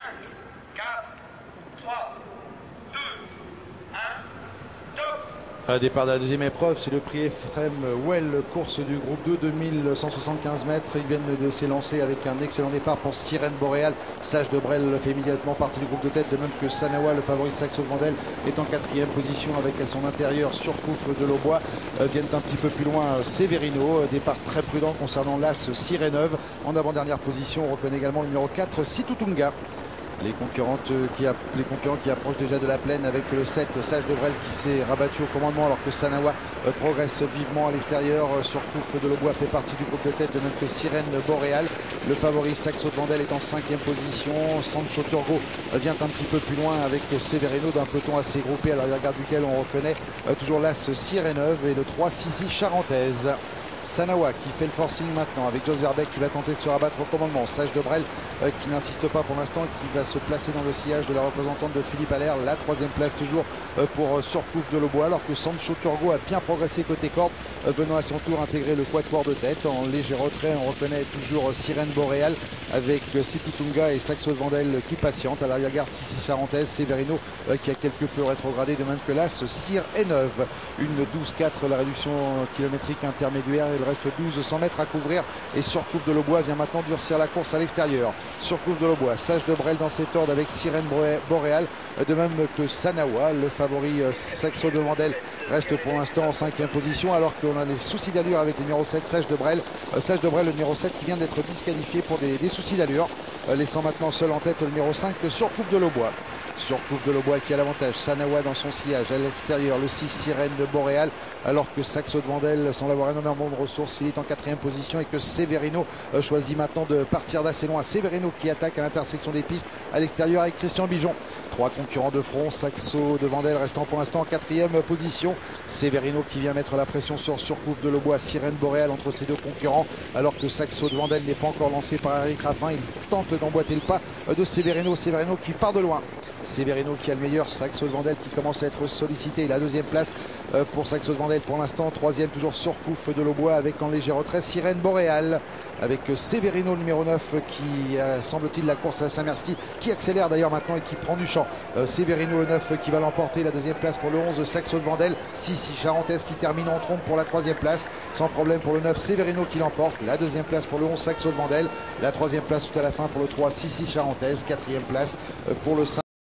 4, 3, 2, 1, stop. À la départ de la deuxième épreuve, c'est le prix Ephrem Well, course du groupe 2, 2175 mètres. Ils viennent de s'élancer avec un excellent départ pour Sirène Boréal. Sage de Brel fait immédiatement partie du groupe de tête, de même que Sanawa, le favori Saxo Vandel, est en quatrième position avec à son intérieur Surcouf de l'Aubois. Viennent un petit peu plus loin Severino, départ très prudent concernant l'As Sireneuve. En avant-dernière position, on reconnaît également le numéro 4, Situtunga. Les concurrents qui approchent déjà de la plaine avec le 7 Sage de Brel qui s'est rabattu au commandement alors que Sanawa progresse vivement à l'extérieur. Surcouf de l'Aubois fait partie du groupe de tête, de même que Sirène Boréal. Le favori Saxo Vandel est en cinquième position. Sancho Turgo vient un petit peu plus loin avec Severino d'un peloton assez groupé à l'arrière-garde duquel on reconnaît toujours l'As Sireneuve et le 3 Sissi Charentaise. Sanawa qui fait le forcing maintenant avec Jos Verbeek qui va tenter de se rabattre au commandement. Sage de Brel qui n'insiste pas pour l'instant et qui va se placer dans le sillage de la représentante de Philippe Allaire. La troisième place toujours pour Surcouf de l'Aubois, alors que Sancho Turgo a bien progressé côté corde, venant à son tour intégrer le quatuor de tête. En léger retrait, on reconnaît toujours Sirène Boréal avec Situtunga et Saxo Vandel qui patientent. À l'arrière-garde, Sissi Charentaise, Severino qui a quelque peu rétrogradé, de même que l'As Sireneuve. Une 12-4 la réduction kilométrique intermédiaire. Il reste 1200 mètres à couvrir et Surcouf de l'Aubois vient maintenant durcir la course à l'extérieur. Surcouf de l'Aubois, Sage de Brel dans cet ordre avec Sirène Boréal, de même que Sanawa. Le favori Saxo de Vandel reste pour l'instant en cinquième position, alors qu'on a des soucis d'allure avec le numéro 7 Sage de Brel. Sage de Brel, le numéro 7 qui vient d'être disqualifié pour des soucis d'allure, laissant maintenant seul en tête le numéro 5 Surcouf de l'Aubois. Surcouf de l'Aubois qui a l'avantage. Sanawa dans son sillage à l'extérieur, le 6 Sirène de Boréal, alors que Saxo de Vandel semble avoir énormément de ressources, il est en quatrième position et que Severino choisit maintenant de partir d'assez loin. Severino qui attaque à l'intersection des pistes à l'extérieur avec Christian Bijon. Trois concurrents de front, Saxo de Vandel restant pour l'instant en quatrième position. Severino qui vient mettre la pression sur Surcouf de l'Aubois, Sirène Boréal entre ces deux concurrents, alors que Saxo de Vandel n'est pas encore lancé par Eric Raffin. Il tente d'emboîter le pas de Severino. Severino qui part de loin. Severino qui a le meilleur, Saxo de Vandel qui commence à être sollicité. La deuxième place pour Saxo de Vandel pour l'instant. Troisième toujours Surcouf de l'Aubois avec en léger retrait Sirène Boréal, avec Severino le numéro 9 qui semble-t-il la course à Saint-Merci, qui accélère d'ailleurs maintenant et qui prend du champ. Severino le 9 qui va l'emporter. La deuxième place pour le 11 Saxo de Vandel. Sissi Charentaise qui termine en trompe pour la troisième place. Sans problème pour le 9 Severino qui l'emporte. La deuxième place pour le 11 Saxo de Vandel. La troisième place tout à la fin pour le 3 Sissi Charentaise. Quatrième place pour le 5